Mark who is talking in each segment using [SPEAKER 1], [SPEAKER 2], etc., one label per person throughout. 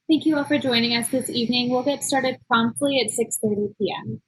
[SPEAKER 1] Thank you all for joining us this evening. We'll get started promptly at 6:30 p.m.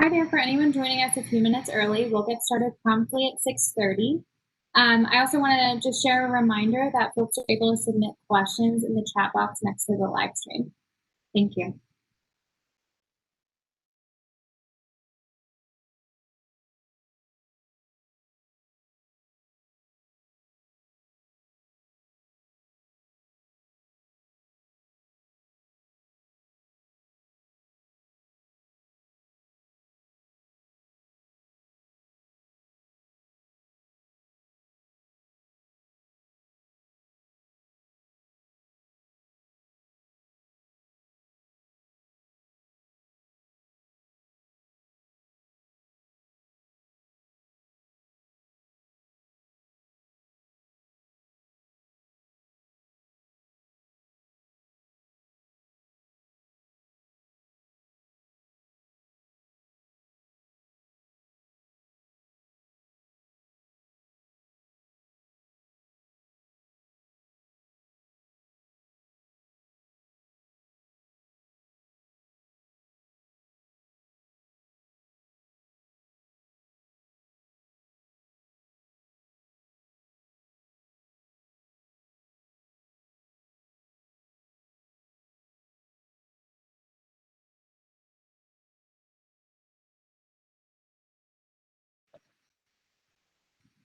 [SPEAKER 1] Hi there, for anyone joining us a few minutes early, we'll get started promptly at 6:30. I also want to just share a reminder that folks are able to submit questions in the chat box next to the live stream. Thank you.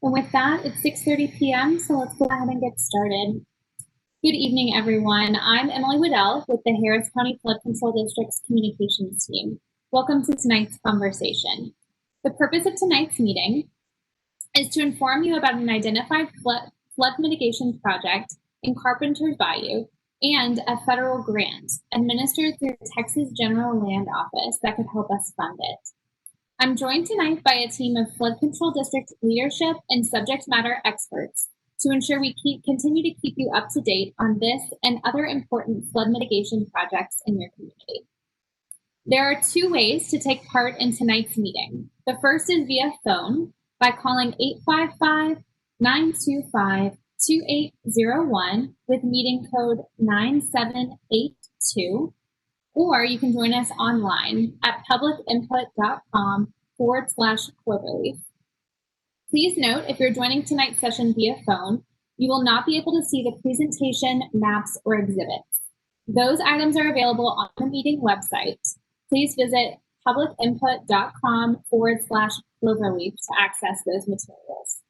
[SPEAKER 1] And with that, it's 6:30 p.m., so let's go ahead and get started. Good evening, everyone. I'm Emily Waddell with the Harris County Flood Control District's communications team. Welcome to tonight's conversation. The purpose of tonight's meeting is to inform you about an identified flood mitigation project in Carpenters Bayou and a federal grant administered through the Texas General Land Office that could help us fund it. I'm joined tonight by a team of Flood Control District leadership and subject matter experts to ensure we continue to keep you up to date on this and other important flood mitigation projects in your community. There are two ways to take part in tonight's meeting. The first is via phone by calling 855-925-2801 with meeting code 9782, or you can join us online at publicinput.com/Cloverleaf. Please note, if you're joining tonight's session via phone, you will not be able to see the presentation, maps, or exhibits. Those items are available on the meeting website. Please visit publicinput.com/Cloverleaf to access those materials.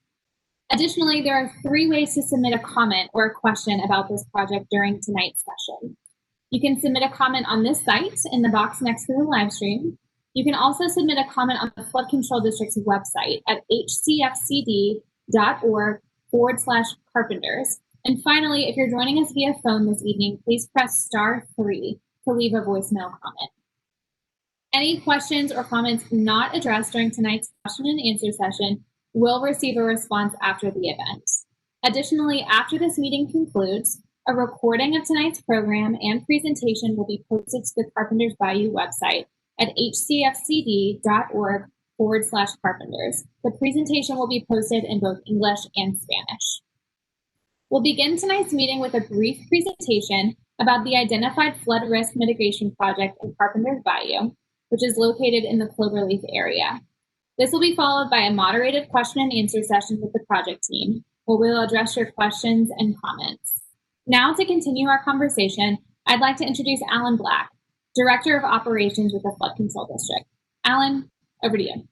[SPEAKER 1] Additionally, there are three ways to submit a comment or a question about this project during tonight's session. You can submit a comment on this site in the box next to the live stream. You can also submit a comment on the Flood Control District's website at hcfcd.org/carpenters. And finally, if you're joining us via phone this evening, please press *3 to leave a voicemail comment. Any questions or comments not addressed during tonight's question and answer session will receive a response after the event. Additionally, after this meeting concludes, a recording of tonight's program and presentation will be posted to the Carpenters Bayou website at hcfcd.org/carpenters. The presentation will be posted in both English and Spanish. We'll begin tonight's meeting with a brief presentation about the identified flood risk mitigation project in Carpenters Bayou, which is located in the Cloverleaf area. This will be followed by a moderated question and answer session with the project team, where we'll address your questions and comments. Now, to continue our conversation, I'd like to introduce Alan Black, Director of Operations with the Flood Control District. Alan, over to you.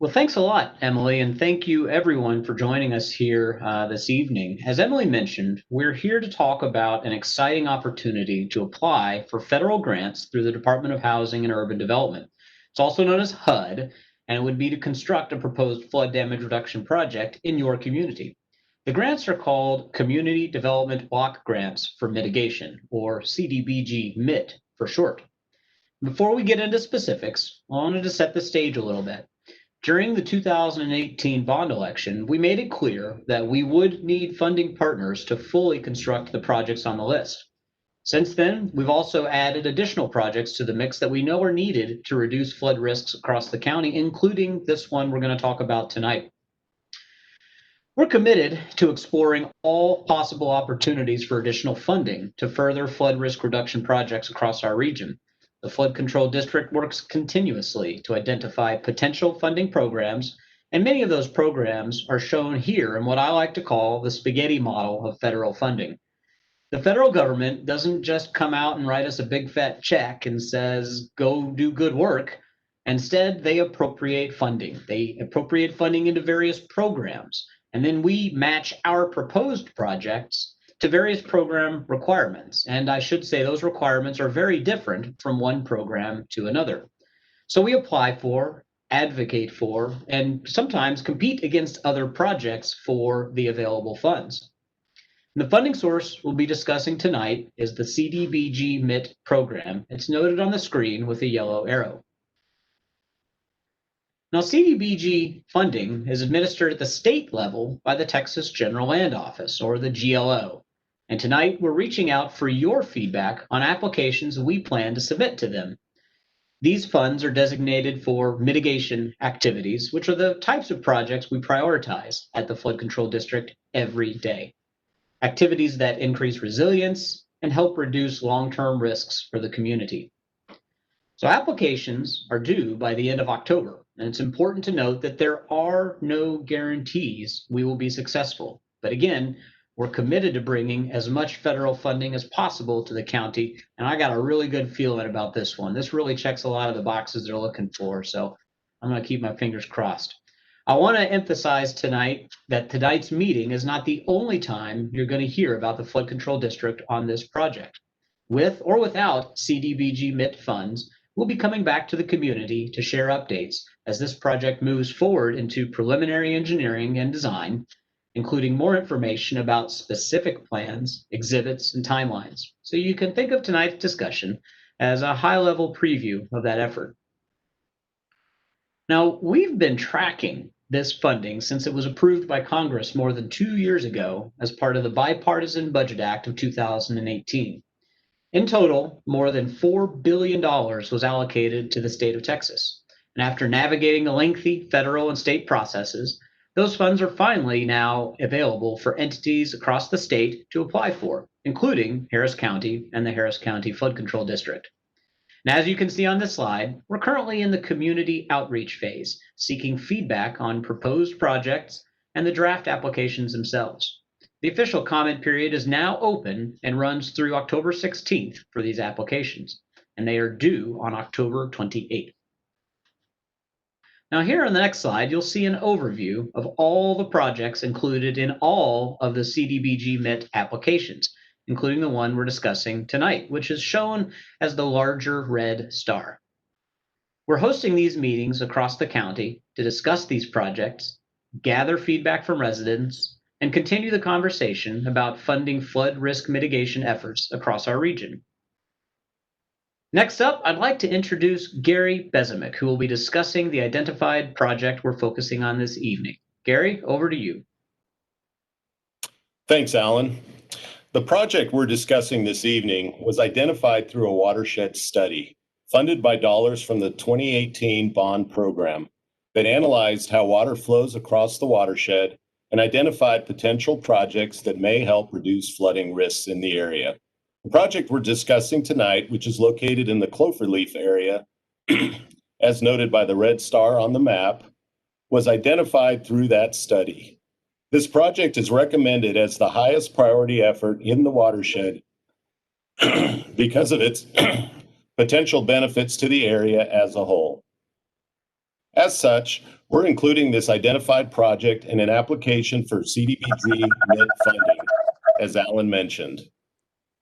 [SPEAKER 2] Well, thanks a lot, Emily, and thank you everyone for joining us here this evening. As Emily mentioned, we're here to talk about an exciting opportunity to apply for federal grants through the Department of Housing and Urban Development. It's also known as HUD, and it would be to construct a proposed flood damage reduction project in your community. The grants are called Community Development Block Grants for Mitigation, or CDBG-MIT for short. Before we get into specifics, I wanted to set the stage a little bit. During the 2018 bond election, we made it clear that we would need funding partners to fully construct the projects on the list. Since then, we've also added additional projects to the mix that we know are needed to reduce flood risks across the county, including this one we're going to talk about tonight. We're committed to exploring all possible opportunities for additional funding to further flood risk reduction projects across our region. The Flood Control District works continuously to identify potential funding programs, and many of those programs are shown here in what I like to call the spaghetti model of federal funding. The federal government doesn't just come out and write us a big fat check and says, go do good work. Instead, they appropriate funding. They appropriate funding into various programs, and then we match our proposed projects to various program requirements. And I should say those requirements are very different from one program to another. So we apply for, advocate for, and sometimes compete against other projects for the available funds. And the funding source we'll be discussing tonight is the CDBG-MIT program. It's noted on the screen with a yellow arrow. Now, CDBG funding is administered at the state level by the Texas General Land Office, or the GLO. And tonight, we're reaching out for your feedback on applications we plan to submit to them. These funds are designated for mitigation activities, which are the types of projects we prioritize at the Flood Control District every day. Activities that increase resilience and help reduce long-term risks for the community. So applications are due by the end of October, and it's important to note that there are no guarantees we will be successful. But again, we're committed to bringing as much federal funding as possible to the county, and I got a really good feeling about this one. This really checks a lot of the boxes they're looking for, so I'm going to keep my fingers crossed. I want to emphasize tonight that tonight's meeting is not the only time you're going to hear about the Flood Control District on this project. With or without CDBG-MIT funds, we'll be coming back to the community to share updates as this project moves forward into preliminary engineering and design, including more information about specific plans, exhibits, and timelines. So you can think of tonight's discussion as a high-level preview of that effort. Now, we've been tracking this funding since it was approved by Congress more than 2 years ago as part of the Bipartisan Budget Act of 2018. In total, more than $4 billion was allocated to the state of Texas. And after navigating the lengthy federal and state processes, those funds are finally now available for entities across the state to apply for, including Harris County and the Harris County Flood Control District. And as you can see on this slide, we're currently in the community outreach phase, seeking feedback on proposed projects and the draft applications themselves. The official comment period is now open and runs through October 16th for these applications, and they are due on October 28th. Now here on the next slide, you'll see an overview of all the projects included in all of the CDBG-MIT applications, including the one we're discussing tonight, which is shown as the larger red star. We're hosting these meetings across the county to discuss these projects, gather feedback from residents, and continue the conversation about funding flood risk mitigation efforts across our region. Next up, I'd like to introduce Gary Bezimick, who will be discussing the identified project we're focusing on this evening. Gary, over to you.
[SPEAKER 3] Thanks, Alan. The project we're discussing this evening was identified through a watershed study funded by dollars from the 2018 bond program that analyzed how water flows across the watershed and identified potential projects that may help reduce flooding risks in the area. The project we're discussing tonight, which is located in the Cloverleaf area, as noted by the red star on the map, was identified through that study. This project is recommended as the highest priority effort in the watershed because of its potential benefits to the area as a whole. As such, we're including this identified project in an application for CDBG-MIT funding, as Alan mentioned.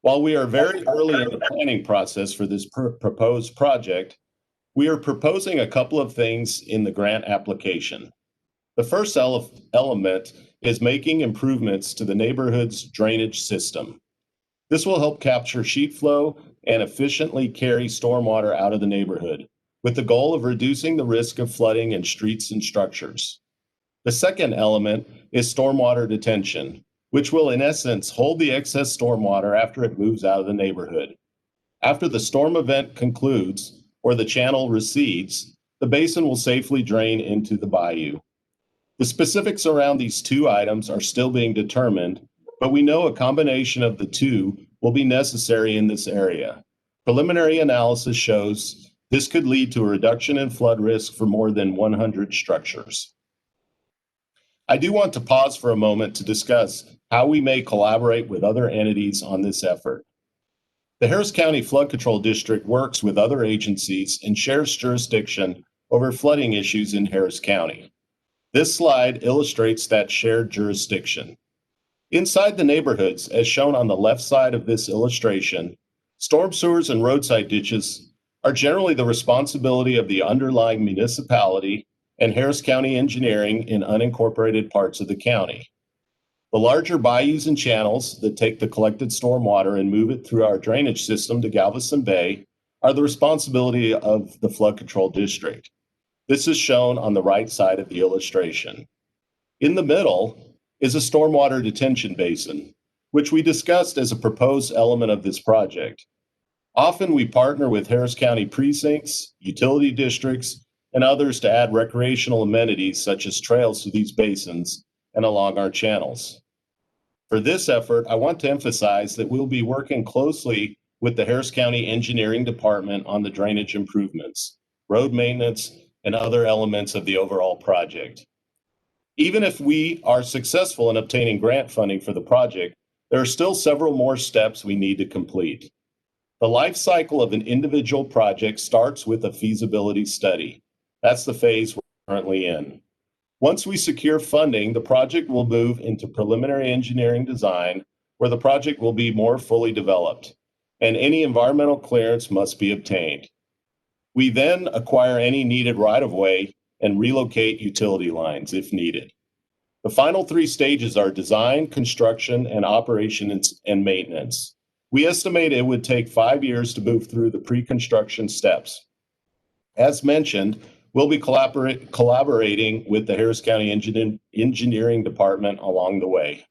[SPEAKER 3] While we are very early in the planning process for this proposed project, we are proposing a couple of things in the grant application. The first element is making improvements to the neighborhood's drainage system. This will help capture sheet flow and efficiently carry stormwater out of the neighborhood, with the goal of reducing the risk of flooding in streets and structures. The second element is stormwater detention, which will in essence hold the excess stormwater after it moves out of the neighborhood. After the storm event concludes or the channel recedes, the basin will safely drain into the bayou. The specifics around these two items are still being determined, but we know a combination of the two will be necessary in this area. Preliminary analysis shows this could lead to a reduction in flood risk for more than 100 structures. I do want to pause for a moment to discuss how we may collaborate with other entities on this effort. The Harris County Flood Control District works with other agencies and shares jurisdiction over flooding issues in Harris County. This slide illustrates that shared jurisdiction. Inside the neighborhoods, as shown on the left side of this illustration, storm sewers and roadside ditches are generally the responsibility of the underlying municipality and Harris County engineering in unincorporated parts of the county. The larger bayous and channels that take the collected stormwater and move it through our drainage system to Galveston Bay are the responsibility of the Flood Control District. This is shown on the right side of the illustration. In the middle is a stormwater detention basin, which we discussed as a proposed element of this project. Often we partner with Harris County precincts, utility districts, and others to add recreational amenities such as trails to these basins and along our channels. For this effort, I want to emphasize that we'll be working closely with the Harris County Engineering Department on the drainage improvements, road maintenance, and other elements of the overall project. Even if we are successful in obtaining grant funding for the project, there are still several more steps we need to complete. The life cycle of an individual project starts with a feasibility study. That's the phase we're currently in. Once we secure funding, the project will move into preliminary engineering design, where the project will be more fully developed, and any environmental clearance must be obtained. We then acquire any needed right-of-way and relocate utility lines if needed. The final three stages are design, construction, and operation and maintenance. We estimate it would take 5 years to move through the pre-construction steps. As mentioned, we'll be collaborating with the Harris County Engineering Department along the way.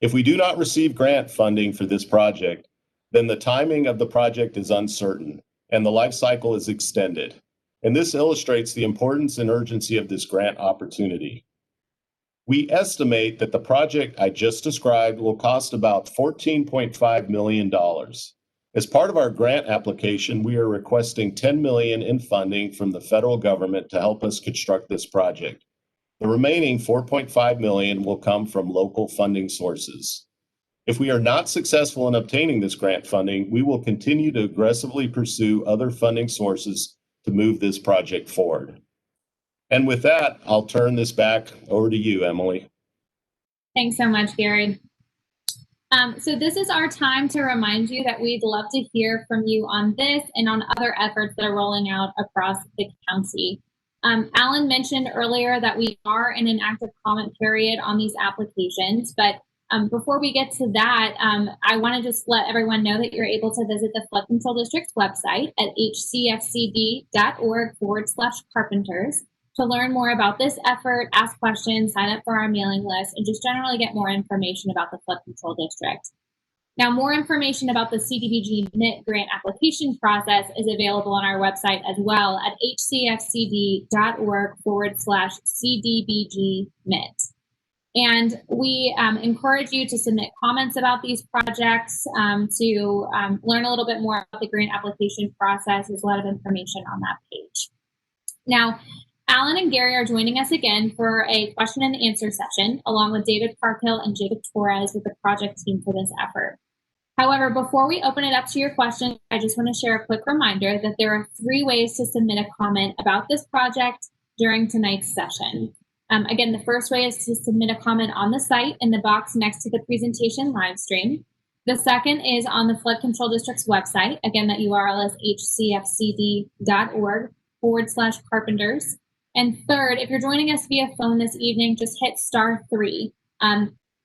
[SPEAKER 3] If we do not receive grant funding for this project, then the timing of the project is uncertain and the life cycle is extended. And this illustrates the importance and urgency of this grant opportunity. We estimate that the project I just described will cost about $14.5 million. As part of our grant application, we are requesting $10 million in funding from the federal government to help us construct this project. The remaining $4.5 million will come from local funding sources. If we are not successful in obtaining this grant funding, we will continue to aggressively pursue other funding sources to move this project forward. And with that, I'll turn this back over to you, Emily.
[SPEAKER 1] Thanks so much, Gary. So this is our time to remind you that we'd love to hear from you on this and on other efforts that are rolling out across the county. Alan mentioned earlier that we are in an active comment period on these applications, but before we get to that, I want to just let everyone know that you're able to visit the Flood Control District's website at hcfcd.org/carpenters to learn more about this effort, ask questions, sign up for our mailing list, and just generally get more information about the Flood Control District. Now, more information about the CDBG-MIT grant application process is available on our website as well at hcfcd.org/CDBG-MIT. And we encourage you to submit comments about these projects to learn a little bit more about the grant application process. There's a lot of information on that page. Now, Alan and Gary are joining us again for a question and answer session, along with David Parkhill and Jacob Torres with the project team for this effort. However, before we open it up to your questions, I just want to share a quick reminder that there are 3 ways to submit a comment about this project during tonight's session. Again, the first way is to submit a comment on the site in the box next to the presentation live stream. The second is on the Flood Control District's website. Again, that URL is hcfcd.org/carpenters. And third, if you're joining us via phone this evening, just hit *3.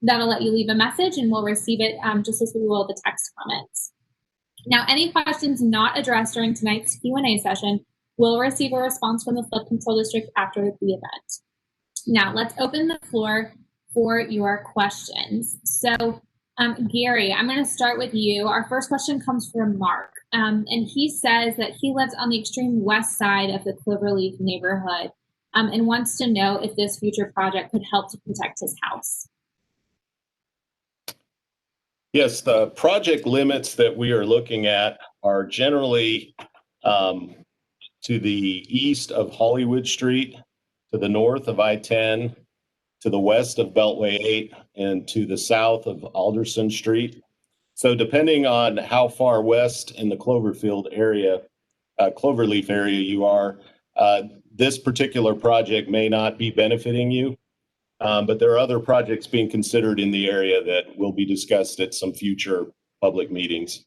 [SPEAKER 1] That'll let you leave a message and we'll receive it just as we will the text comments. Now, any questions not addressed during tonight's Q&A session will receive a response from the Flood Control District after the event. Now, let's open the floor for your questions. So, Gary, I'm going to start with you. Our first question comes from Mark, and he says that he lives on the extreme west side of the Cloverleaf neighborhood and wants to know if this future project could help to protect his house.
[SPEAKER 3] Yes, the project limits that we are looking at are generally to the east of Hollywood Street, to the north of I-10, to the west of Beltway 8, and to the south of Alderson Street. So depending on how far west in the Cloverleaf area you are, this particular project may not be benefiting you. But there are other projects being considered in the area that will be discussed at some future public meetings.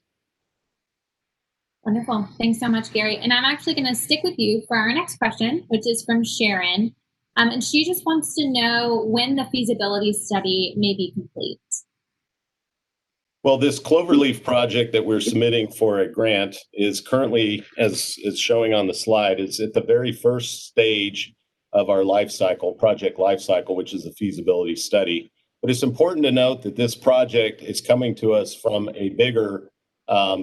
[SPEAKER 1] Wonderful. Thanks so much, Gary. And I'm actually going to stick with you for our next question, which is from Sharon. And she just wants to know when the feasibility study may be complete.
[SPEAKER 3] Well, this Cloverleaf project that we're submitting for a grant is currently, as is showing on the slide, is at the very first stage of our project life cycle, which is a feasibility study. But it's important to note that this project is coming to us from a bigger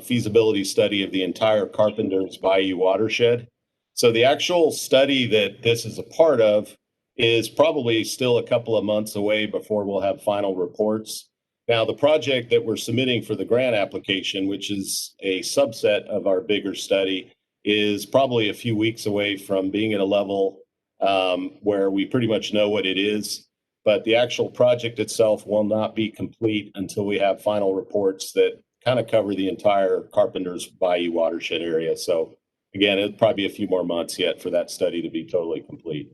[SPEAKER 3] feasibility study of the entire Carpenters Bayou watershed. So the actual study that this is a part of is probably still a couple of months away before we'll have final reports. Now, the project that we're submitting for the grant application, which is a subset of our bigger study, is probably a few weeks away from being at a level where we pretty much know what it is. But the actual project itself will not be complete until we have final reports that kind of cover the entire Carpenters Bayou watershed area. So again, it'll probably be a few more months yet for that study to be totally complete.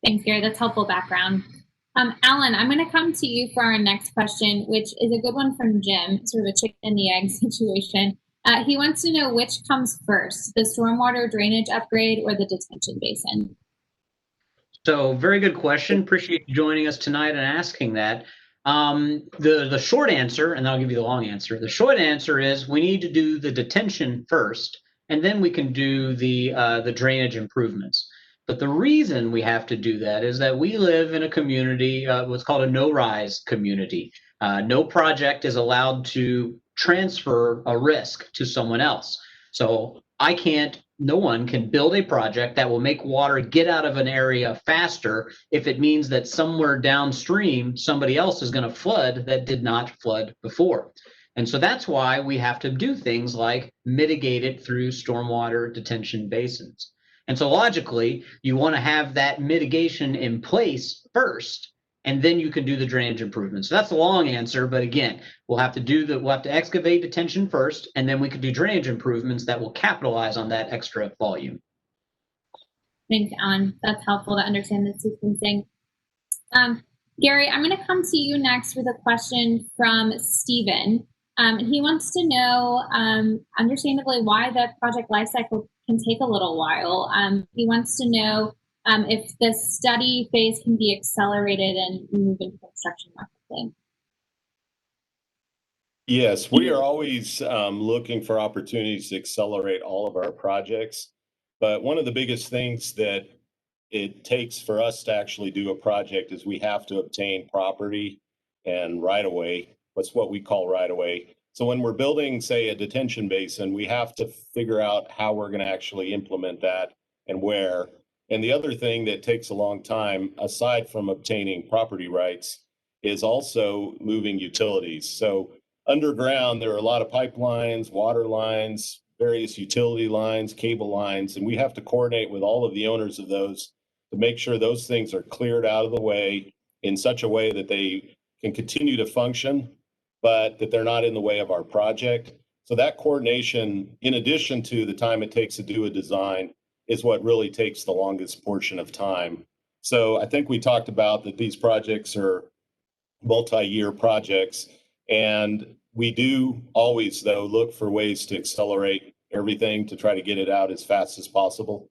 [SPEAKER 1] Thanks, Gary. That's helpful background. Alan, I'm going to come to you for our next question, which is a good one from Jim, sort of a chicken and the egg situation. He wants to know which comes first, the stormwater drainage upgrade or the detention basin?
[SPEAKER 2] So very good question. Appreciate you joining us tonight and asking that. The short answer, and I'll give you the long answer. The short answer is we need to do the detention first, and then we can do the drainage improvements. But the reason we have to do that is that we live in a community, what's called a no-rise community. No project is allowed to transfer a risk to someone else. So no one can build a project that will make water get out of an area faster if it means that somewhere downstream, somebody else is going to flood that did not flood before. And so that's why we have to do things like mitigate it through stormwater detention basins. And so logically, you want to have that mitigation in place first, and then you can do the drainage improvements. So that's the long answer, but again, we'll have to excavate detention first, and then we can do drainage improvements that will capitalize on that extra volume.
[SPEAKER 1] Thanks, Alan. That's helpful to understand the sequencing. Gary, I'm going to come to you next with a question from Stephen. He wants to know, understandably, why the project lifecycle can take a little while. He wants to know if the study phase can be accelerated and move into construction more quickly.
[SPEAKER 3] Yes, we are always looking for opportunities to accelerate all of our projects. But one of the biggest things that it takes for us to actually do a project is we have to obtain property and right-of-way. What's what we call right-of-way. So when we're building, say, a detention basin, we have to figure out how we're going to actually implement that and where. And the other thing that takes a long time, aside from obtaining property rights, is also moving utilities. So underground, there are a lot of pipelines, water lines, various utility lines, cable lines, and we have to coordinate with all of the owners of those to make sure those things are cleared out of the way in such a way that they can continue to function, but that they're not in the way of our project. So that coordination, in addition to the time it takes to do a design, is what really takes the longest portion of time. So I think we talked about that these projects are multi-year projects, and we do always, though, look for ways to accelerate everything to try to get it out as fast as possible.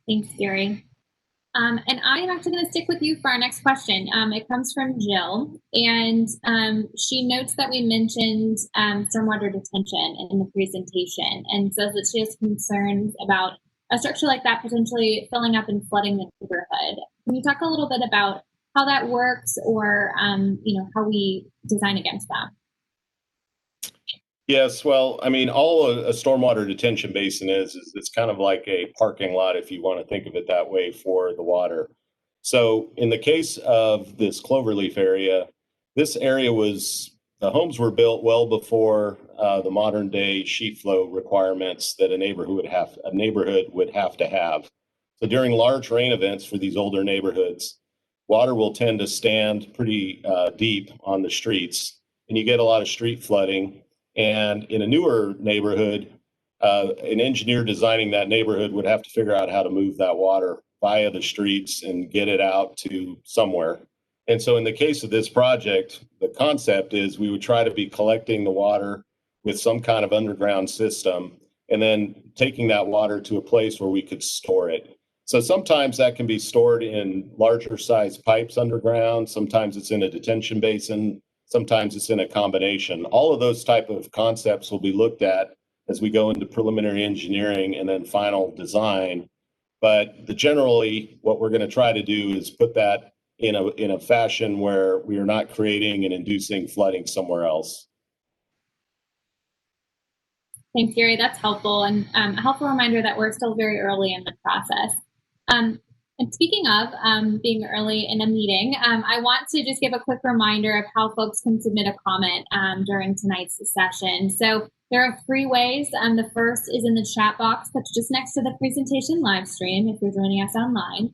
[SPEAKER 1] Thanks, Gary. And I am actually going to stick with you for our next question. It comes from Jill, and she notes that we mentioned stormwater detention in the presentation, and says that she has concerns about a structure like that potentially filling up and flooding the neighborhood. Can you talk a little bit about how that works, or how we design against that?
[SPEAKER 3] Yes, well, I mean, all a stormwater detention basin is it's kind of like a parking lot, if you want to think of it that way, for the water. So in the case of this Cloverleaf area, this area the homes were built well before the modern day sheet flow requirements that a neighborhood would have to have. So during large rain events for these older neighborhoods, water will tend to stand pretty deep on the streets, and you get a lot of street flooding. And in a newer neighborhood, an engineer designing that neighborhood would have to figure out how to move that water via the streets and get it out to somewhere. And so in the case of this project, the concept is we would try to be collecting the water with some kind of underground system, and then taking that water to a place where we could store it. So sometimes that can be stored in larger size pipes underground. Sometimes it's in a detention basin. Sometimes it's in a combination. All of those type of concepts will be looked at as we go into preliminary engineering and then final design. But generally, what we're going to try to do is put that in a fashion where we are not creating and inducing flooding somewhere else.
[SPEAKER 1] Thanks, Gary. That's helpful, and a helpful reminder that we're still very early in the process. And speaking of being early in a meeting, I want to just give a quick reminder of how folks can submit a comment during tonight's session. So there are 3 ways. The first is in the chat box that's just next to the presentation live stream if you're joining us online.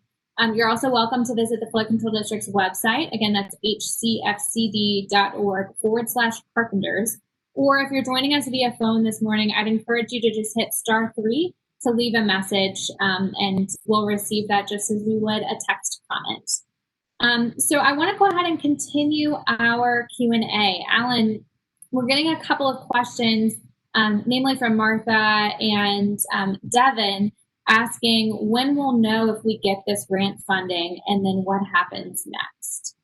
[SPEAKER 1] You're also welcome to visit the Flood Control District's website. Again, that's hcfcd.org/carpenters. Or if you're joining us via phone this morning, I'd encourage you to just hit *3 to leave a message, and we'll receive that just as we would a text comment. So I want to go ahead and continue our Q&A. Alan, we're getting a couple of questions, namely from Martha and Devin, asking when we'll know if we get this grant funding, and then what happens next.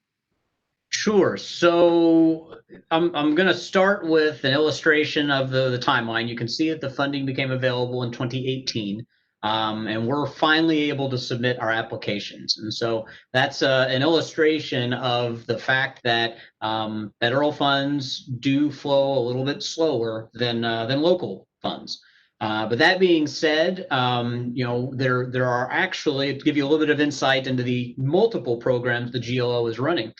[SPEAKER 2] Sure. So I'm going to start with an illustration of the timeline. You can see that the funding became available in 2018, and we're finally able to submit our applications. And so that's an illustration of the fact that federal funds do flow a little bit slower than local funds. But that being said, there are actually, to give you a little bit of insight into the multiple programs the GLO is running.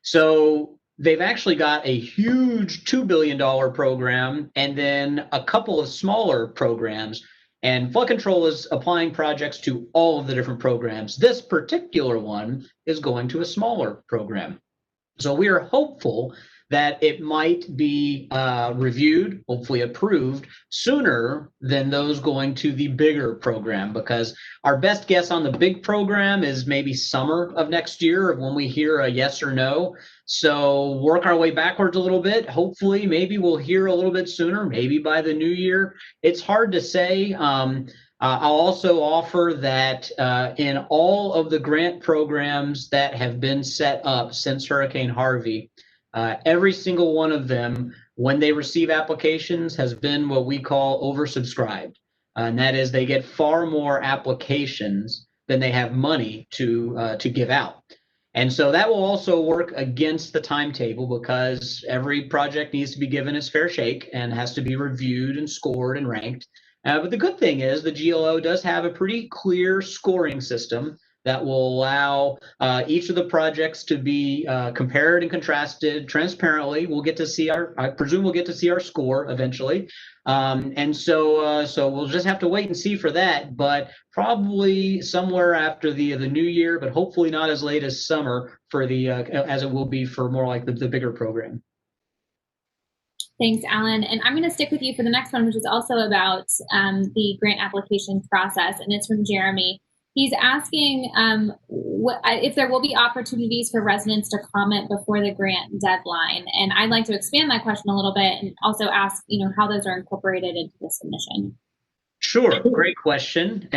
[SPEAKER 2] So they've actually got a huge $2 billion program and then a couple of smaller programs. And flood control is applying projects to all of the different programs. This particular one is going to a smaller program. So we are hopeful that it might be reviewed, hopefully approved, sooner than those going to the bigger program, because our best guess on the big program is maybe summer of next year when we hear a yes or no. So work our way backwards a little bit. Hopefully, maybe we'll hear a little bit sooner, maybe by the new year. It's hard to say. I'll also offer that in all of the grant programs that have been set up since Hurricane Harvey, every single one of them, when they receive applications, has been what we call oversubscribed. And that is, they get far more applications than they have money to give out. And so that will also work against the timetable, because every project needs to be given its fair shake and has to be reviewed and scored and ranked. But the good thing is the GLO does have a pretty clear scoring system that will allow each of the projects to be compared and contrasted transparently. We'll get to see I presume we'll get to see our score eventually. And so we'll just have to wait and see for that, but probably somewhere after the new year, but hopefully not as late as summer for as it will be for more like the bigger program.
[SPEAKER 1] Thanks, Alan. And I'm going to stick with you for the next one, which is also about the grant application process, and it's from Jeremy. He's asking if there will be opportunities for residents to comment before the grant deadline. And I'd like to expand that question a little bit and also ask, how those are incorporated into the submission.
[SPEAKER 2] Sure, great question.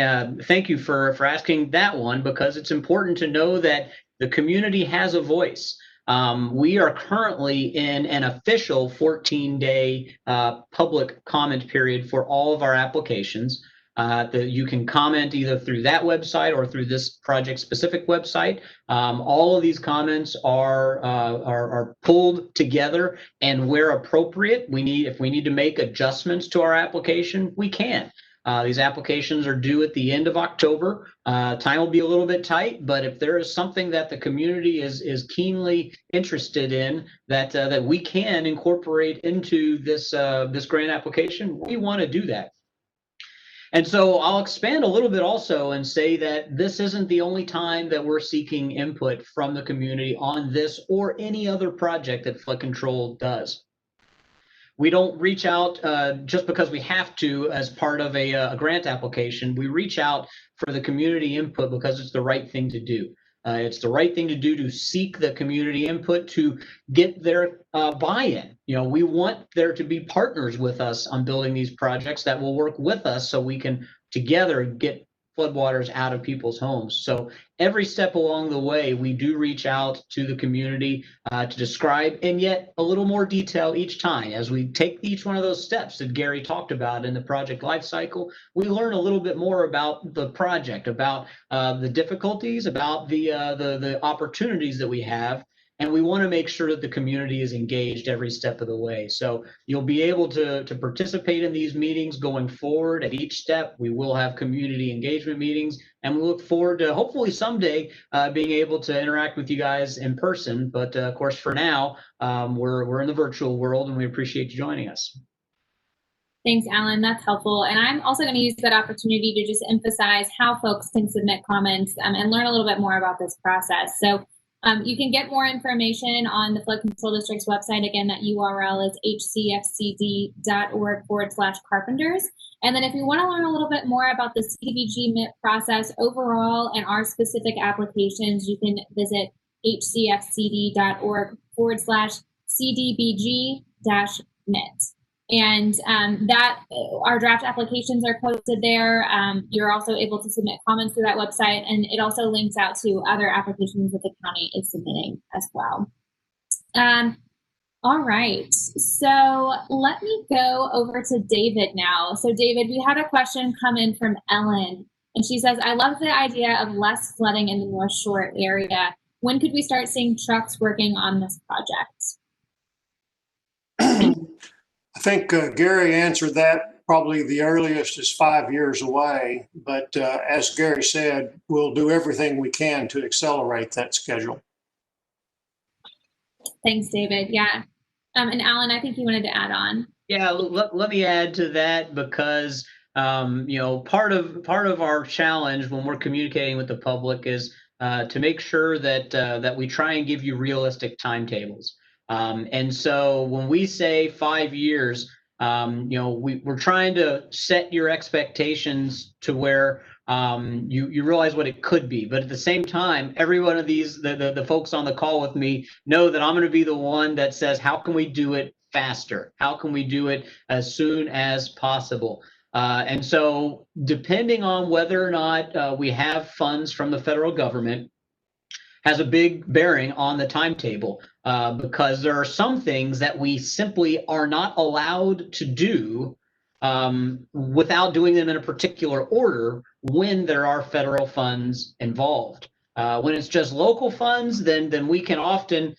[SPEAKER 2] Thank you for asking that one, because it's important to know that the community has a voice. We are currently in an official 14-day public comment period for all of our applications. You can comment either through that website or through this project-specific website. All of these comments are pulled together, and where appropriate, if we need to make adjustments to our application, we can. These applications are due at the end of October. Time will be a little bit tight, but if there is something that the community is keenly interested in that we can incorporate into this grant application, we want to do that. And so I'll expand a little bit also and say that this isn't the only time that we're seeking input from the community on this or any other project that flood control does. We don't reach out just because we have to as part of a grant application. We reach out for the community input because it's the right thing to do. It's the right thing to do to seek the community input to get their buy-in. We want there to be partners with us on building these projects that will work with us so we can together get floodwaters out of people's homes. So every step along the way, we do reach out to the community to describe and yet a little more detail each time. As we take each one of those steps that Gary talked about in the project life cycle, we learn a little bit more about the project, about the difficulties, about the opportunities that we have. And we want to make sure that the community is engaged every step of the way. So you'll be able to participate in these meetings going forward. At each step, we will have community engagement meetings, and we look forward to hopefully someday being able to interact with you guys in person. But of course, for now, we're in the virtual world, and we appreciate you joining us.
[SPEAKER 1] Thanks, Alan. That's helpful. And I'm also going to use that opportunity to just emphasize how folks can submit comments and learn a little bit more about this process. So you can get more information on the Flood Control District's website. Again, that URL is hcfcd.org/carpenters. And then if you want to learn a little bit more about the CDBG-MIT process overall and our specific applications, you can visit hcfcd.org/CDBG-MIT. And our draft applications are posted there. You're also able to submit comments through that website, and it also links out to other applications that the county is submitting as well. All right, so let me go over to David now. So David, we had a question come in from Ellen, and she says, I love the idea of less flooding in the North Shore area. When could we start seeing trucks working on this project?
[SPEAKER 4] I think Gary answered that. Probably the earliest is 5 years away, but as Gary said, we'll do everything we can to accelerate that schedule.
[SPEAKER 1] Thanks, David. Yeah. And Alan, I think you wanted to add on.
[SPEAKER 2] Yeah, let me add to that, because part of our challenge when we're communicating with the public is to make sure that we try and give you realistic timetables. And so when we say 5 years, we're trying to set your expectations to where you realize what it could be. But at the same time, every one of these, the folks on the call with me know that I'm going to be the one that says, how can we do it faster? How can we do it as soon as possible? And so depending on whether or not we have funds from the federal government has a big bearing on the timetable, because there are some things that we simply are not allowed to do without doing them in a particular order when there are federal funds involved. When it's just local funds, then we can often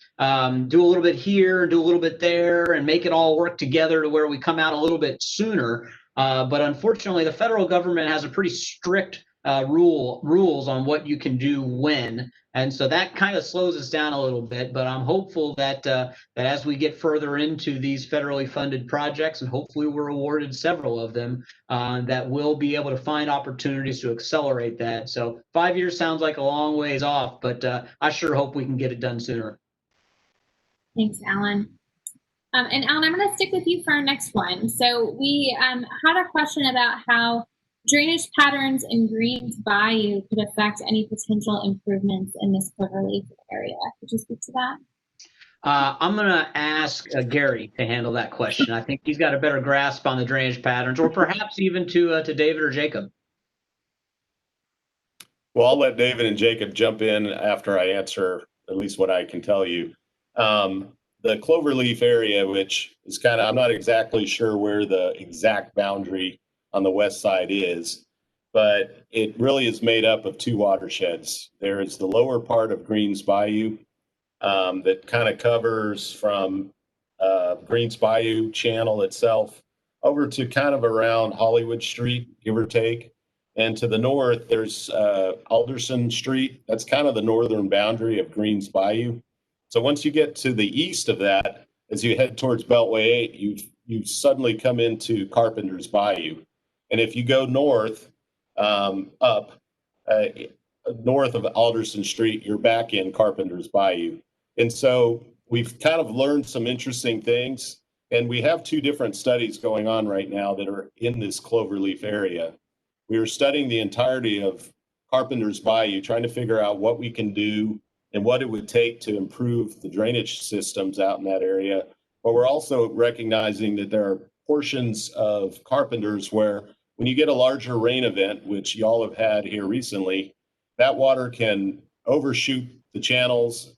[SPEAKER 2] do a little bit here, do a little bit there, and make it all work together to where we come out a little bit sooner. But unfortunately, the federal government has a pretty strict rules on what you can do when, and so that kind of slows us down a little bit. But I'm hopeful that as we get further into these federally funded projects, and hopefully we're awarded several of them, that we'll be able to find opportunities to accelerate that. So 5 years sounds like a long ways off, but I sure hope we can get it done sooner.
[SPEAKER 1] Thanks, Alan. And Alan, I'm going to stick with you for our next one. So we had a question about how drainage patterns in Greens Bayou could affect any potential improvements in this Cloverleaf area. Could you speak to that?
[SPEAKER 2] I'm going to ask Gary to handle that question. I think he's got a better grasp on the drainage patterns, or perhaps even to David or Jacob.
[SPEAKER 3] Well, I'll let David and Jacob jump in after I answer at least what I can tell you. The Cloverleaf area, which is kind of, I'm not exactly sure where the exact boundary on the west side is, but it really is made up of two watersheds. There is the lower part of Greens Bayou that kind of covers from Greens Bayou channel itself over to kind of around Hollywood Street, give or take. And to the north, there's Alderson Street. That's kind of the northern boundary of Greens Bayou. So once you get to the east of that, as you head towards Beltway 8, you suddenly come into Carpenters Bayou. And if you go north, north of Alderson Street, you're back in Carpenters Bayou. And so we've kind of learned some interesting things. And we have two different studies going on right now that are in this Cloverleaf area. We are studying the entirety of Carpenters Bayou, trying to figure out what we can do and what it would take to improve the drainage systems out in that area. But we're also recognizing that there are portions of Carpenters where when you get a larger rain event, which y'all have had here recently, that water can overshoot the channels,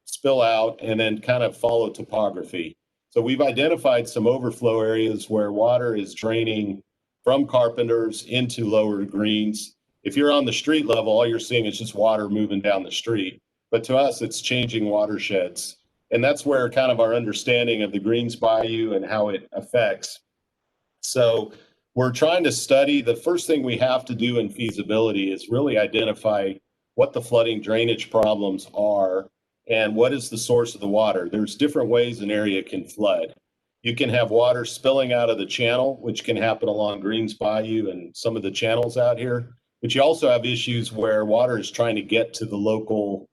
[SPEAKER 3] spill out, and then kind of follow topography. So we've identified some overflow areas where water is draining from Carpenters into lower Greens. If you're on the street level, all you're seeing is just water moving down the street. But to us, it's changing watersheds. And that's where kind of our understanding of the Greens Bayou and how it affects. So we're trying to study. The first thing we have to do in feasibility is really identify what the flooding drainage problems are and what is the source of the water. There's different ways an area can flood. You can have water spilling out of the channel, which can happen along Greens Bayou and some of the channels out here. But you also have issues where water is trying to get to the local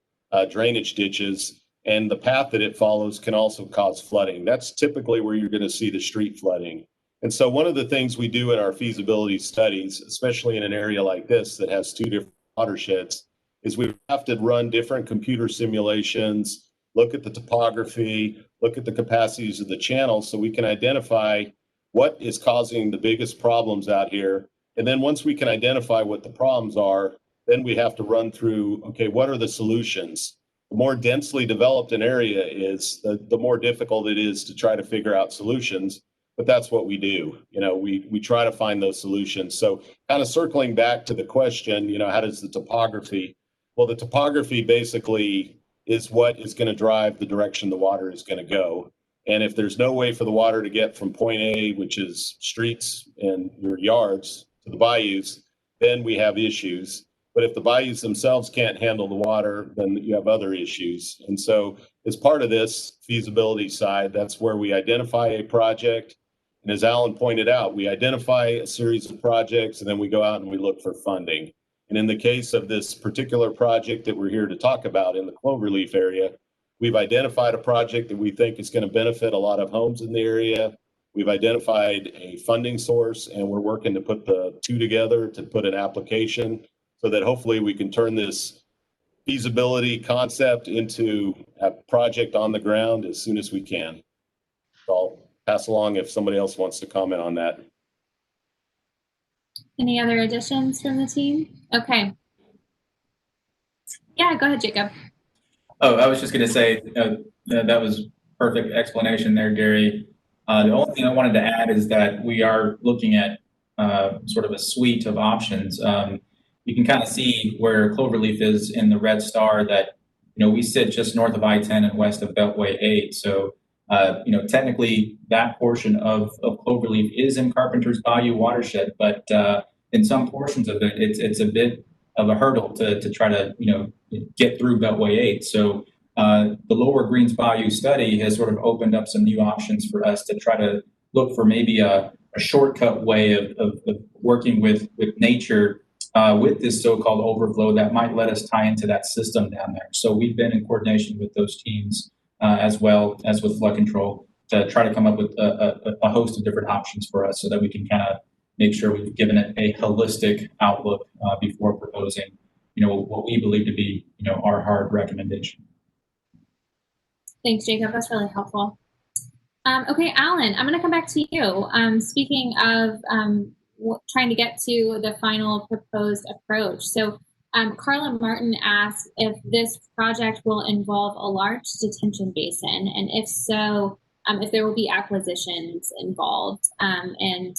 [SPEAKER 3] drainage ditches, and the path that it follows can also cause flooding. That's typically where you're going to see the street flooding. And so one of the things we do in our feasibility studies, especially in an area like this that has two different watersheds, is we have to run different computer simulations, look at the topography, look at the capacities of the channels so we can identify what is causing the biggest problems out here. And then once we can identify what the problems are, then we have to run through, okay, what are the solutions? The more densely developed an area is, the more difficult it is to try to figure out solutions. But that's what we do. You know, we try to find those solutions. So kind of circling back to the question, you know, how does the topography? Well, the topography basically is what is going to drive the direction the water is going to go. And if there's no way for the water to get from point A, which is streets and your yards, to the bayous, then we have issues. But if the bayous themselves can't handle the water, then you have other issues. And so as part of this feasibility side, that's where we identify a project. And as Alan pointed out, we identify a series of projects and then we go out and we look for funding. And in the case of this particular project that we're here to talk about in the Cloverleaf area, we've identified a project that we think is going to benefit a lot of homes in the area. We've identified a funding source and we're working to put the two together to put an application so that hopefully we can turn this feasibility concept into a project on the ground as soon as we can. So I'll pass along if somebody else wants to comment on that.
[SPEAKER 1] Any other additions from the team? Okay. Yeah, go ahead, Jacob.
[SPEAKER 5] Oh, I was just going to say that was perfect explanation there, Gary. The only thing I wanted to add is that we are looking at sort of a suite of options. You can kind of see where Cloverleaf is in the red star that, you know, we sit just north of I-10 and west of Beltway 8. So, you know, technically that portion of Cloverleaf is in Carpenters Bayou watershed, but in some portions of it, it's a bit of a hurdle to try to, you know, get through Beltway 8. So the lower Greens Bayou study has sort of opened up some new options for us to try to look for maybe a shortcut way of working with nature with this so-called overflow that might let us tie into that system down there. So we've been in coordination with those teams as well as with flood control. to try to come up with a host of different options for us so that we can kind of make sure we've given it a holistic outlook before proposing, what we believe to be, our hard recommendation.
[SPEAKER 1] Thanks, Jacob. That's really helpful. Okay, Alan, I'm going to come back to you. Speaking of trying to get to the final proposed approach. So Carla Martin asked if this project will involve a large detention basin, and if so, if there will be acquisitions involved. And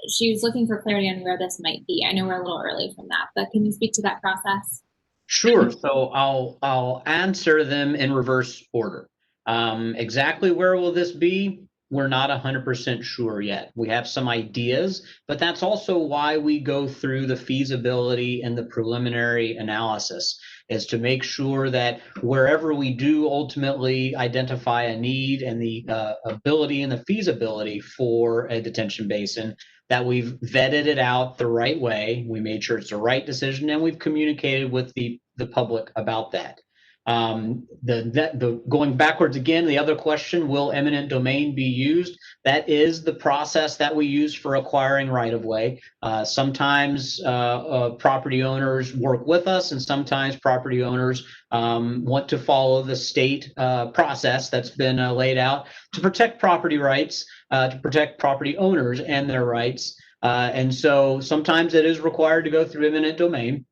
[SPEAKER 1] she was looking for clarity on where this might be. I know we're a little early from that, but can you speak to that process?
[SPEAKER 2] Sure. So I'll answer them in reverse order. Exactly where will this be? We're not 100% sure yet. We have some ideas, but that's also why we go through the feasibility and the preliminary analysis, is to make sure that wherever we do ultimately identify a need and the ability and the feasibility for a detention basin, that we've vetted it out the right way, we made sure it's the right decision, and we've communicated with the public about that. Going backwards again, the other question, will eminent domain be used? That is the process that we use for acquiring right-of-way. Sometimes property owners work with us, and sometimes property owners want to follow the state process that's been laid out to protect property rights, to protect property owners and their rights. And so sometimes it is required to go through eminent domain.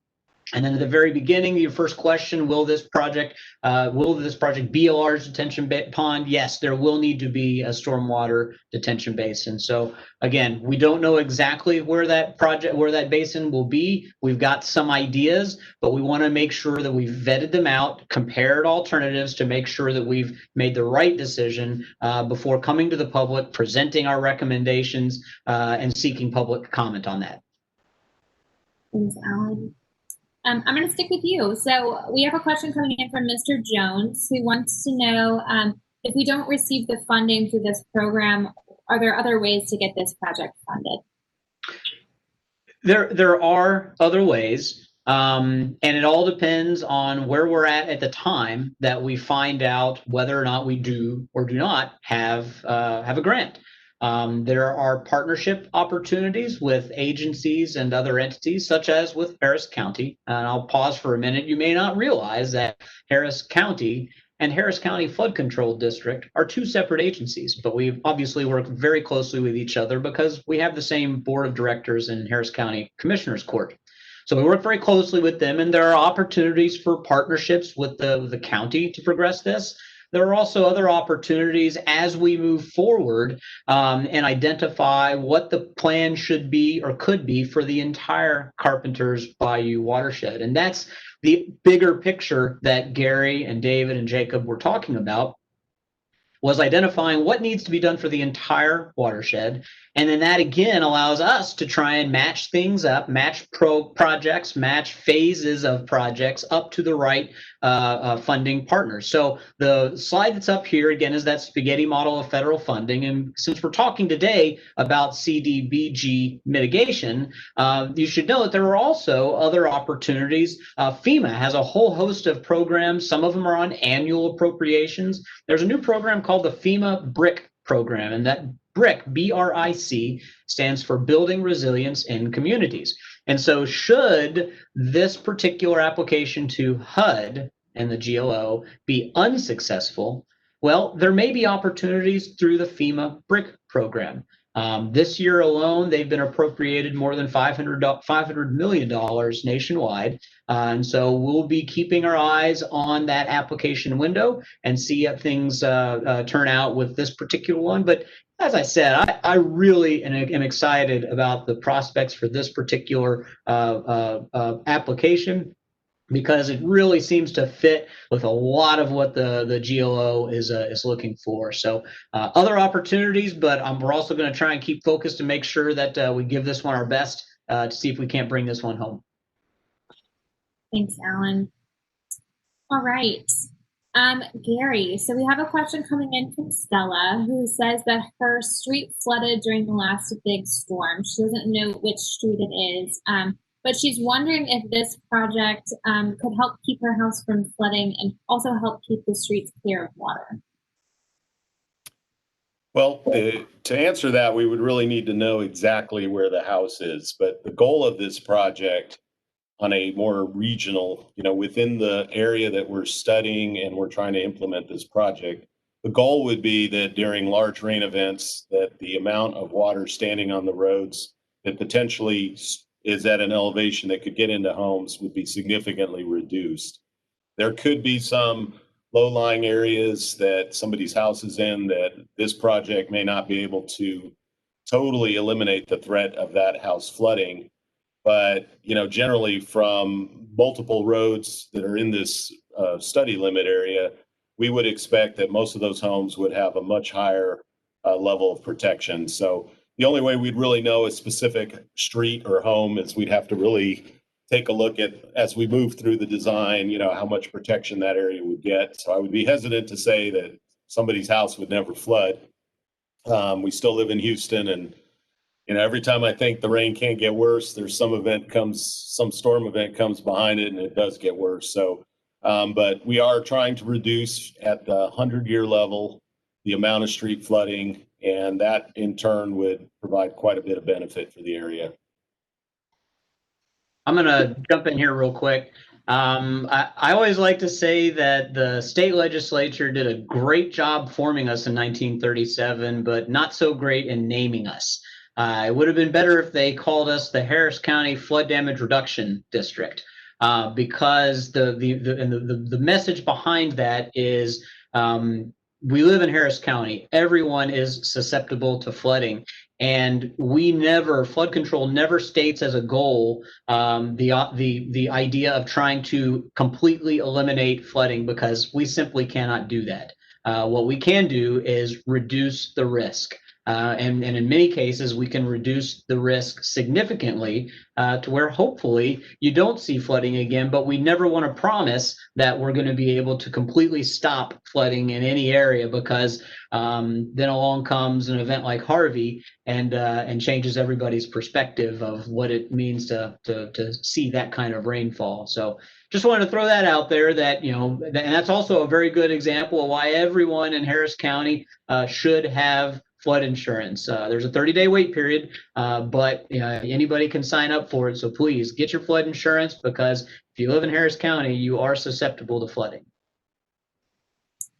[SPEAKER 2] And then at the very beginning, your first question, will this project be a large detention pond? Yes, there will need to be a stormwater detention basin. So again, we don't know exactly where that basin will be. We've got some ideas, but we want to make sure that we've vetted them out, compared alternatives to make sure that we've made the right decision before coming to the public, presenting our recommendations, and seeking public comment on that.
[SPEAKER 1] Thanks, Alan. I'm going to stick with you. So we have a question coming in from Mr. Jones, who wants to know if we don't receive the funding through this program, are there other ways to get this project funded?
[SPEAKER 2] There are other ways, and it all depends on where we're at the time that we find out whether or not we do or do not have a grant. There are partnership opportunities with agencies and other entities, such as with Harris County. And I'll pause for a minute. You may not realize that Harris County and Harris County Flood Control District are two separate agencies, but we obviously work very closely with each other because we have the same board of directors in Harris County Commissioners Court. So we work very closely with them, and there are opportunities for partnerships with the county to progress this. There are also other opportunities as we move forward and identify what the plan should be or could be for the entire Carpenters Bayou watershed. And that's the bigger picture that Gary and David and Jacob were talking about, was identifying what needs to be done for the entire watershed. And then that again allows us to try and match things up, match projects, match phases of projects up to the right funding partners. So the slide that's up here again is that spaghetti model of federal funding. And since we're talking today about CDBG mitigation, you should know that there are also other opportunities. FEMA has a whole host of programs. Some of them are on annual appropriations. There's a new program called the FEMA BRIC program, and that BRIC, B-R-I-C, stands for Building Resilience in Communities. And so should this particular application to HUD and the GLO be unsuccessful, well, there may be opportunities through the FEMA BRIC program. This year alone, they've been appropriated more than $500 million nationwide. And so we'll be keeping our eyes on that application window and see if things turn out with this particular one. But as I said, I really am excited about the prospects for this particular application, because it really seems to fit with a lot of what the GLO is looking for. So other opportunities, but we're also going to try and keep focused to make sure that we give this one our best to see if we can't bring this one home.
[SPEAKER 1] Thanks, Alan. All right. Gary, so we have a question coming in from Stella, who says that her street flooded during the last big storm. She doesn't know which street it is, but she's wondering if this project could help keep her house from flooding and also help keep the streets clear of water.
[SPEAKER 3] Well, to answer that, we would really need to know exactly where the house is. But the goal of this project on a more regional, within the area that we're studying and we're trying to implement this project, the goal would be that during large rain events, that the amount of water standing on the roads that potentially is at an elevation that could get into homes would be significantly reduced. There could be some low-lying areas that somebody's house is in that this project may not be able to totally eliminate the threat of that house flooding. But, generally from multiple roads that are in this study limit area, we would expect that most of those homes would have a much higher level of protection. So the only way we'd really know a specific street or home is we'd have to really take a look at, as we move through the design, how much protection that area would get. So I would be hesitant to say that somebody's house would never flood. We still live in Houston, and every time I think the rain can't get worse, there's some storm event comes behind it, and it does get worse. So, but we are trying to reduce at the 100-year level the amount of street flooding, and that in turn would provide quite a bit of benefit for the area.
[SPEAKER 2] I'm going to jump in here real quick. I always like to say that the state legislature did a great job forming us in 1937, but not so great in naming us. It would have been better if they called us the Harris County Flood Damage Reduction District, because the message behind that is we live in Harris County. Everyone is susceptible to flooding. And flood control never states as a goal the idea of trying to completely eliminate flooding, because we simply cannot do that. What we can do is reduce the risk. And in many cases, we can reduce the risk significantly to where hopefully you don't see flooding again, but we never want to promise that we're going to be able to completely stop flooding in any area, because then along comes an event like Harvey and changes everybody's perspective of what it means to see that kind of rainfall. So just wanted to throw that out there, that, and that's also a very good example of why everyone in Harris County should have flood insurance. There's a 30-day wait period, but anybody can sign up for it. So please get your flood insurance, because if you live in Harris County, you are susceptible to flooding.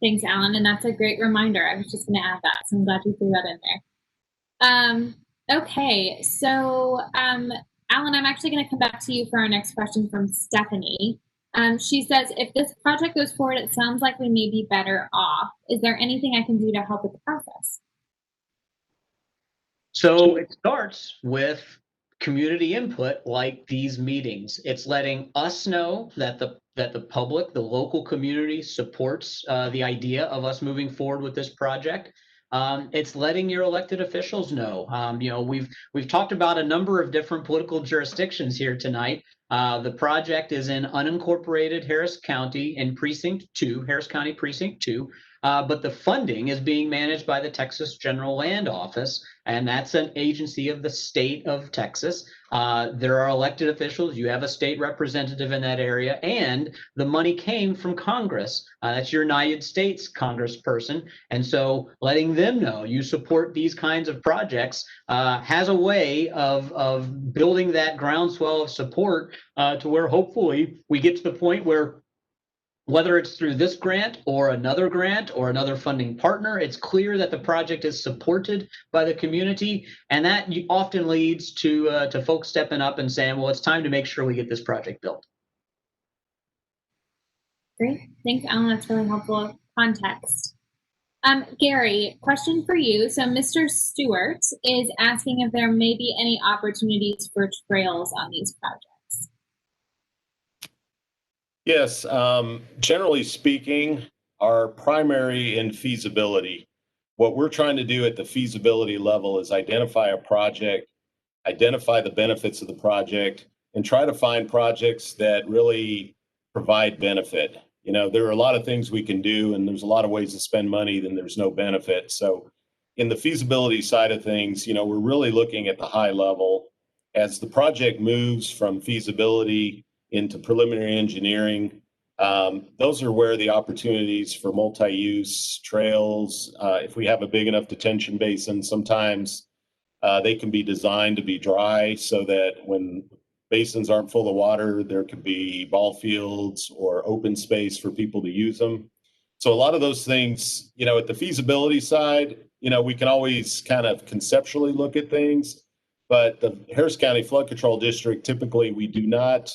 [SPEAKER 1] Thanks, Alan. And that's a great reminder. I was just going to add that, so I'm glad you threw that in there. Okay, so Alan, I'm actually going to come back to you for our next question from Stephanie. She says, if this project goes forward, it sounds like we may be better off. Is there anything I can do to help with the process?
[SPEAKER 2] So it starts with community input, like these meetings. It's letting us know that the public, the local community, supports the idea of us moving forward with this project. It's letting your elected officials know. We've talked about a number of different political jurisdictions here tonight. The project is in unincorporated Harris County in Precinct 2, Harris County Precinct 2. But the funding is being managed by the Texas General Land Office, and that's an agency of the state of Texas. There are elected officials. You have a state representative in that area, and the money came from Congress. That's your United States congressperson. And so letting them know you support these kinds of projects has a way of building that groundswell of support to where hopefully we get to the point where, whether it's through this grant or another funding partner, it's clear that the project is supported by the community, and that often leads to folks stepping up and saying, well, it's time to make sure we get this project built.
[SPEAKER 1] Great. Thanks, Alan. That's really helpful context. Gary, question for you. So Mr. Stewart is asking if there may be any opportunities for trails on these projects.
[SPEAKER 3] Yes, generally speaking, our primary in feasibility, what we're trying to do at the feasibility level is identify a project, identify the benefits of the project, and try to find projects that really provide benefit. There are a lot of things we can do, and there's a lot of ways to spend money, then there's no benefit. So in the feasibility side of things, we're really looking at the high level. As the project moves from feasibility into preliminary engineering, Those are where the opportunities for multi-use trails, if we have a big enough detention basin, sometimes they can be designed to be dry so that when basins aren't full of water, there could be ball fields or open space for people to use them. So a lot of those things, at the feasibility side, we can always kind of conceptually look at things, but the Harris County Flood Control District, typically we do not,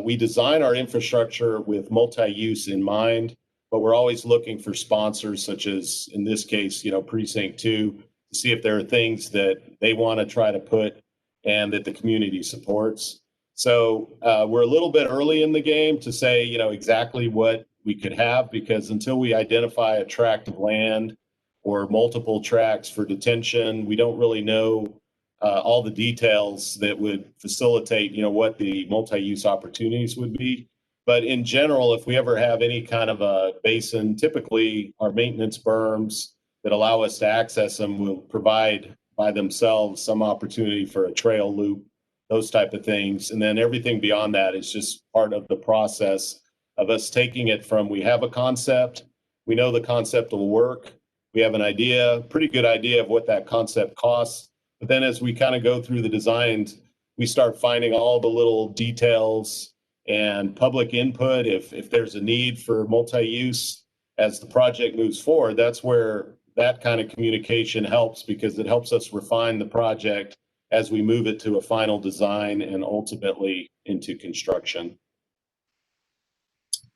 [SPEAKER 3] we design our infrastructure with multi-use in mind, but we're always looking for sponsors such as, in this case, Precinct 2, to see if there are things that they want to try to put and that the community supports. So we're a little bit early in the game to say, exactly what we could have, because until we identify a tract of land or multiple tracts for detention, we don't really know all the details that would facilitate, what the multi-use opportunities would be. But in general, if we ever have any kind of a basin, typically our maintenance berms that allow us to access them will provide by themselves some opportunity for a trail loop, those type of things. And then everything beyond that is just part of the process of us taking it from, we have a concept, we know the concept will work, we have an idea, pretty good idea of what that concept costs. But then as we kind of go through the designs, we start finding all the little details and public input. If there's a need for multi-use as the project moves forward, that's where that kind of communication helps, because it helps us refine the project as we move it to a final design and ultimately into construction.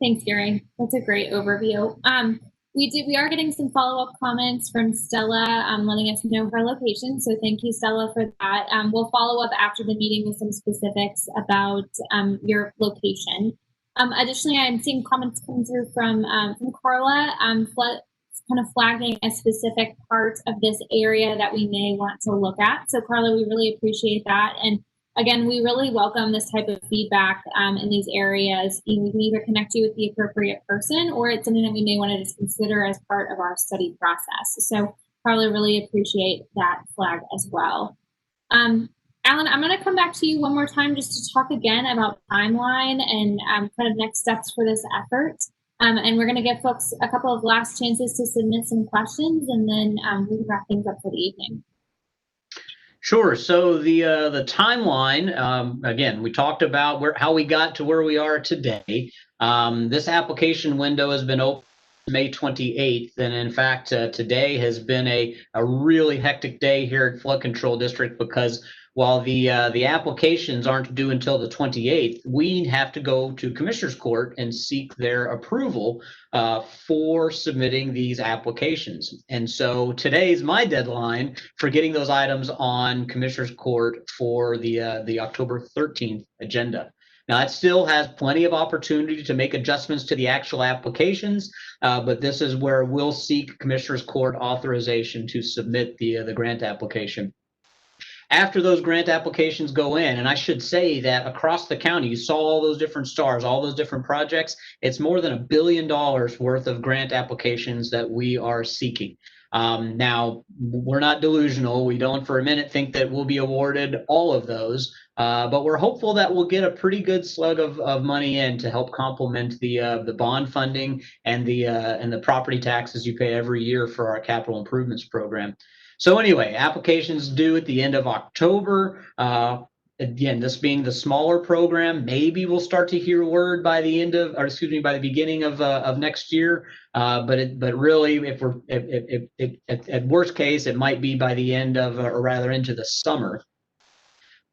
[SPEAKER 1] Thanks, Gary. That's a great overview. We are getting some follow-up comments from Stella, letting us know her location. So thank you, Stella, for that. We'll follow up after the meeting with some specifics about your location. Additionally, I'm seeing comments come through from Carla, kind of flagging a specific part of this area that we may want to look at. So Carla, we really appreciate that. And again, we really welcome this type of feedback in these areas. We can either connect you with the appropriate person, or it's something that we may want to just consider as part of our study process. So Carla, really appreciate that flag as well. Alan, I'm going to come back to you one more time just to talk again about timeline and kind of next steps for this effort. And we're going to give folks a couple of last chances to submit some questions, and then we can wrap things up for the evening.
[SPEAKER 2] Sure. So the timeline, again, we talked about how we got to where we are today. This application window has been open May 28th, and in fact, today has been a really hectic day here at Flood Control District, because while the applications aren't due until the 28th, we have to go to Commissioner's Court and seek their approval for submitting these applications. And so today's my deadline for getting those items on Commissioner's Court for the October 13th agenda. Now, it still has plenty of opportunity to make adjustments to the actual applications, but this is where we'll seek Commissioner's Court authorization to submit the grant application. After those grant applications go in, and I should say that across the county, you saw all those different stars, all those different projects. It's more than $1 billion worth of grant applications that we are seeking. Now, we're not delusional. We don't for a minute think that we'll be awarded all of those, but we're hopeful that we'll get a pretty good slug of money in to help complement the bond funding and the property taxes you pay every year for our capital improvements program. So anyway, applications due at the end of October. Again, this being the smaller program, maybe we'll start to hear word by the end of, or excuse me, by the beginning of next year. But really, if we're at worst case, it might be by the end of, or rather into the summer.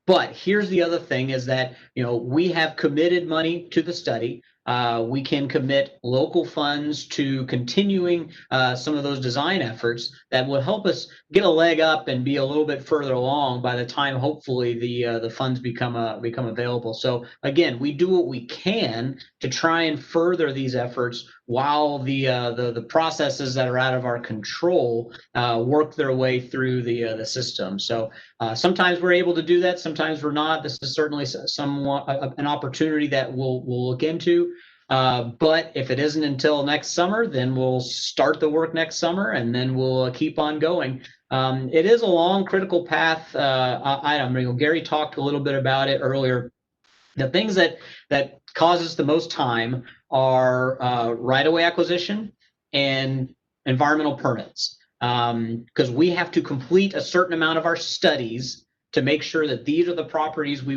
[SPEAKER 2] But here's the other thing: is that we have committed money to the study. We can commit local funds to continuing some of those design efforts that will help us get a leg up and be a little bit further along by the time, hopefully, the funds become available. So again, we do what we can to try and further these efforts while the processes that are out of our control work their way through the system. So sometimes we're able to do that, sometimes we're not. This is certainly somewhat an opportunity that we'll look into. But if it isn't until next summer, then we'll start the work next summer, and then we'll keep on going. It is a long, critical path item. Gary talked a little bit about it earlier. The things that causes the most time are right-of-way acquisition and environmental permits, because we have to complete a certain amount of our studies to make sure that these are the properties we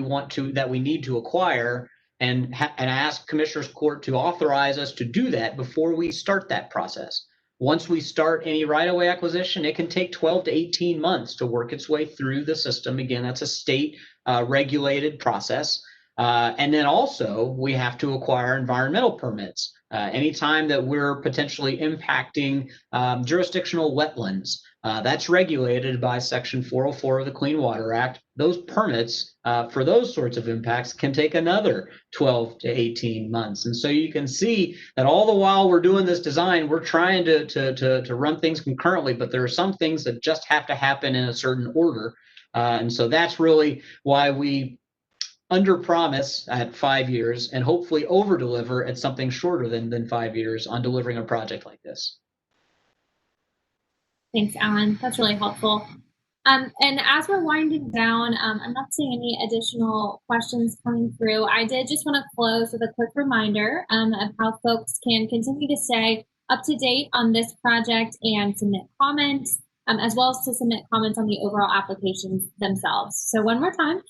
[SPEAKER 2] need to acquire, and ask Commissioners Court to authorize us to do that before we start that process. Once we start any right-of-way acquisition, it can take 12 to 18 months to work its way through the system. Again, that's a state regulated process. And then also we have to acquire environmental permits. Anytime that we're potentially impacting jurisdictional wetlands, that's regulated by Section 404 of the Clean Water Act. Those permits for those sorts of impacts can take another 12 to 18 months. And so you can see that all the while we're doing this design, we're trying to run things concurrently, but there are some things that just have to happen in a certain order. And so that's really why we under promise at 5 years and hopefully over deliver at something shorter than 5 years on delivering a project like this.
[SPEAKER 1] Thanks, Alan. That's really helpful. And as we're winding down, I'm not seeing any additional questions coming through. I did just want to close with a quick reminder of how folks can continue to stay up to date on this project and submit comments, as well as to submit comments on the overall applications themselves. So one more time,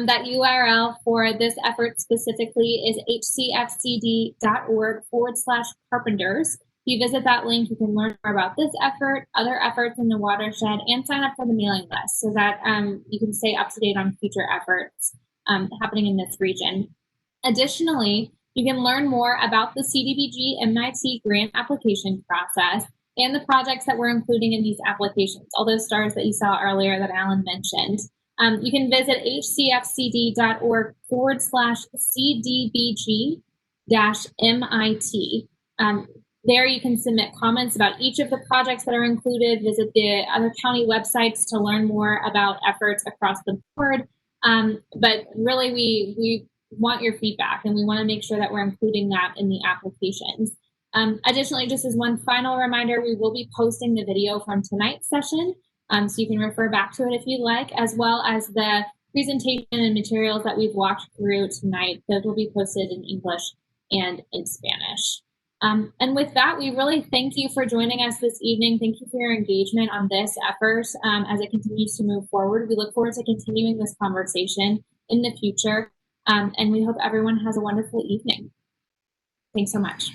[SPEAKER 1] that URL for this effort specifically is hcfcd.org/carpenters. If you visit that link, you can learn more about this effort, other efforts in the watershed, and sign up for the mailing list so that you can stay up to date on future efforts happening in this region. Additionally, you can learn more about the CDBG-MIT grant application process and the projects that we're including in these applications, all those stars that you saw earlier that Alan mentioned. You can visit hcfcd.org/CDBG-MIT. There you can submit comments about each of the projects that are included, visit the other county websites to learn more about efforts across the board. But really, we want your feedback, and we want to make sure that we're including that in the applications. Additionally, just as one final reminder, we will be posting the video from tonight's session, so you can refer back to it if you'd like, as well as the presentation and materials that we've walked through tonight. Those will be posted in English and in Spanish. And with that, we really thank you for joining us this evening. Thank you for your engagement on this effort as it continues to move forward. We look forward to continuing this conversation in the future, and we hope everyone has a wonderful evening. Thanks so much.